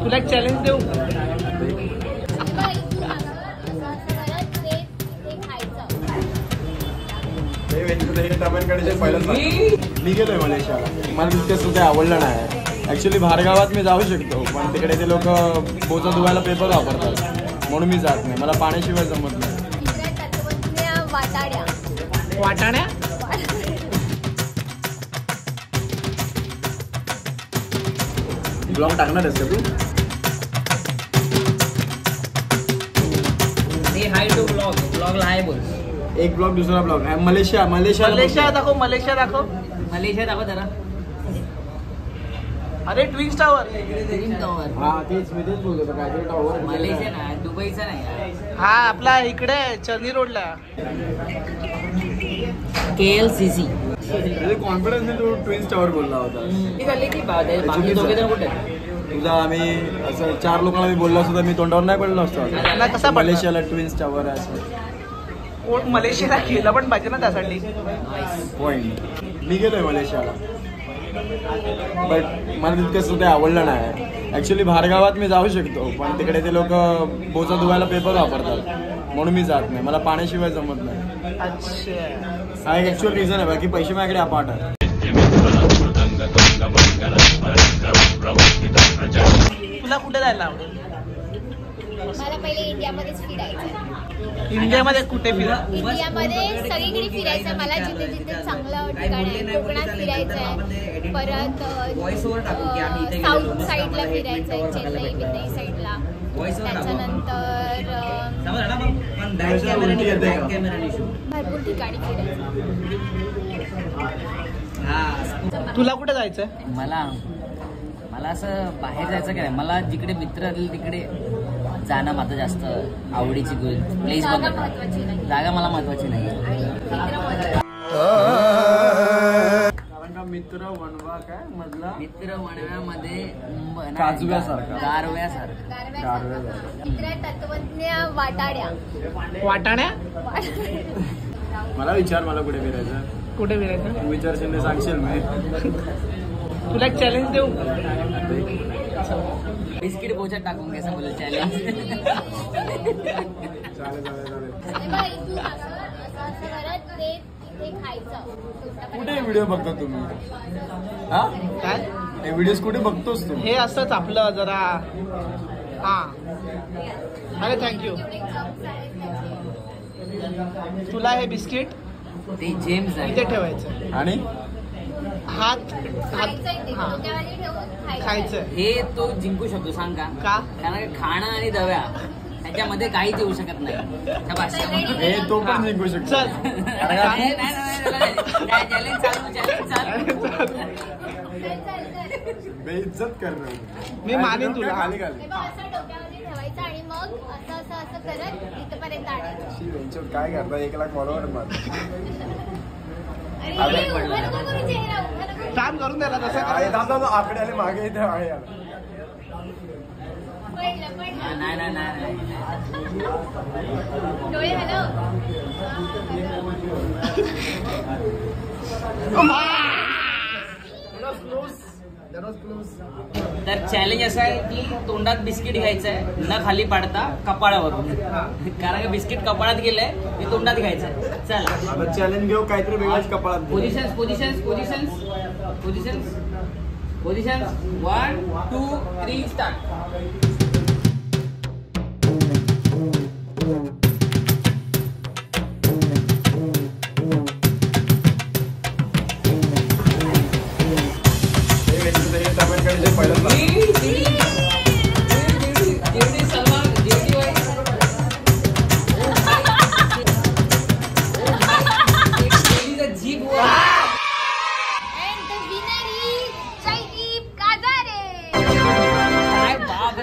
तुला एक चॅलेंज देऊ. मी गेलोय मलेशियाला. मला तितकं सुद्धा आवडलं नाही. ऍक्च्युली बाहेरगावात मी जाऊ शकतो, पण तिकडे ते लोक बोचा धुवायला पेपर वापरतात, म्हणून मी जात नाही. मला पाण्याशिवाय जमत नाही. वाटाण्या ब्लॉग टाकणार आहेस का तू? हाय टू ब्लॉगला हाय बोल. एक ब्लॉग दुसरा ब्लॉग. मलेशिया दाखव. मलेशिया दाखव जरा. अरे ट्विन टावर. हा तेच मी तेच बोलतो. काहीतरी टावर मलेशिया नाही, दुबईचा नाही. हा आपला इकडे चर्नी रोडला. KLCC. कॉन्फिडन्स तू ट्विन टावर बोलला होता. तुला आम्ही असं 4 लोकांना मी बोललो असतो तर मी तोंडावर नाही पडलो असतो. कसा मलेशियाला ट्विन्स टावर आहे असं. मलेशियाला गेलं पण पाहिजे ना त्यासाठी. पॉइंट. मी गेलोय मलेशियाला, बट मला तितकं सुद्धा आवडलं नाही. ऍक्च्युली बाहेरगावात मी जाऊ शकतो, पण तिकडे ते लोक बोचा धुवायला पेपर वापरतात, म्हणून मी जात नाही. मला पाण्याशिवाय जमत नाही. अच्छा, हा एक ऍक्च्युअल रिझन आहे. बाकी पैसे माझ्याकडे अपाट आहे. तुला कुठे जायला आवडेल? मला पहिले इंडियामध्येच फिरायचं. इंडियामध्ये कुठे फिरा? इंडियामध्ये सगळीकडे फिरायचं मला. जिथे जिथे चांगलं ठिकाण आहे. कोकणात फिरायचं आहे, परत साऊथ साईडला फिरायचं आहे, चेन्नई बिन्नई साईडला. त्याच्यानंतर भरपूर ठिकाणी फिरायचं. तुला कुठे जायचंय? मला असं बाहेर जायचं काय, मला जिकडे मित्र असतील तिकडे जाणं माझं जास्त आवडीची प्लेस. जागा महत्वाची नाही. जागा मला महत्वाची नाही. मित्र वणवा काय मधला? मित्र वणव्यामध्ये काजव्यासारखा. गारव्यासारखं. मित्र तत्वज्ञ वाटाड्या. वाटाण्या मला विचार, मला कुठे फिरायचं? कुठे फिरायचं? तू विचारशील नाही सांगशील मी. तुला एक चॅलेंज देऊ. बिस्किट पोचत टाकून घ्यायचं बोल चॅलेंज. कुठे व्हिडिओ बघता तुम्ही? हा काय हे व्हिडिओज कुठे बघतोस तू? हे असंच आपलं जरा. हा अरे थँक्यू. तुला हे बिस्किट ते जेम्स आहे इथे ठेवायचं आणि हात खायचं. हे तो जिंकू शकतो. सांग का? कारण खाणं आणि दव्या ह्याच्यामध्ये काहीच येऊ शकत नाही. हे तो पण जिंकू शकतो. चल चॅलेंज चालू. बेइज्जत करणार मी मानेन तुला. खाली खाली डोक्यावरती ठेवायचं आणि मग असं असं असं करत इथपर्यंत आणायचं. काय करता? 1 लाख फॉलोअर माझं. काम करून द्यायला तसं आकडे आले मागे इथे आहे. नाही. डोळे हॅलो. तर चॅलेंज असं आहे की तोंडात बिस्किट घ्यायचं आहे, न खाली पाडता कपाळावरून. कारण की बिस्किट कपाळात गेलंय, ते तोंडात घ्यायचं. चला आता चॅलेंज घेऊ काहीतरी वेगळाच कपाळात. Positions 1 2 3 start.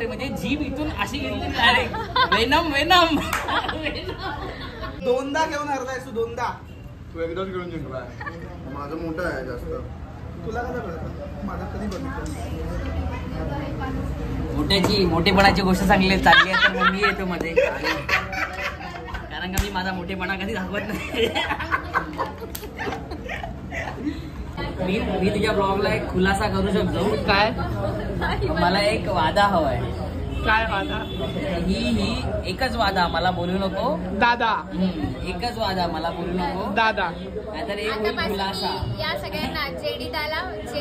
म्हणजे जीभ इथून अशी गेली डायरेक्ट. वेनम. दोनदा घेऊन हरलाय तू. दोनदा तू एकदाच घेऊन जिंकलाय. माझं मोठं आहे जास्त. तुला कसं कळतं? माझा कधी बघितलं. मोठेपणाची गोष्ट चांगली आहे तर मग मी येतो मध्ये. कारण का मी माझा मोठेपणा कधी दाखवत नाही. मी तुझ्या ब्लॉगला एक खुलासा करू शकतो. काय मला एक वादा हवाय. काय वादा? ही एकच वादा, मला बोलू नको दादा. एकच वादा, मला बोलू नको दादा. नाहीतर एक आता होईल पासून खुलासा. मी या सगळ्यांना जेडी दाला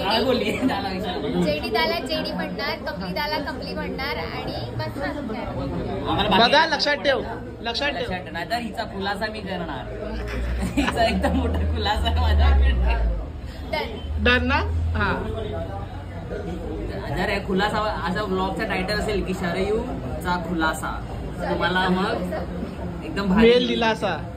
काय बोलली त्याला विचार. जेडी दाला जेडी म्हणणार, कपली दाला कपली म्हणणार आणि बस आम्हाला बाकी- बघा लक्षात ठेव, लक्षात ठेव. लक्षात नाहीतर हिचा खुलासा मी करणार. हिचा एकदम मोठा खुलासा आहे माझ्याकडे. डन. डन ना? हा. जर हे खुलासा असा ब्लॉगचा टायटल असेल की शरयूचा खुलासा, तुम्हाला मग एकदम भारी मेल दिलासा.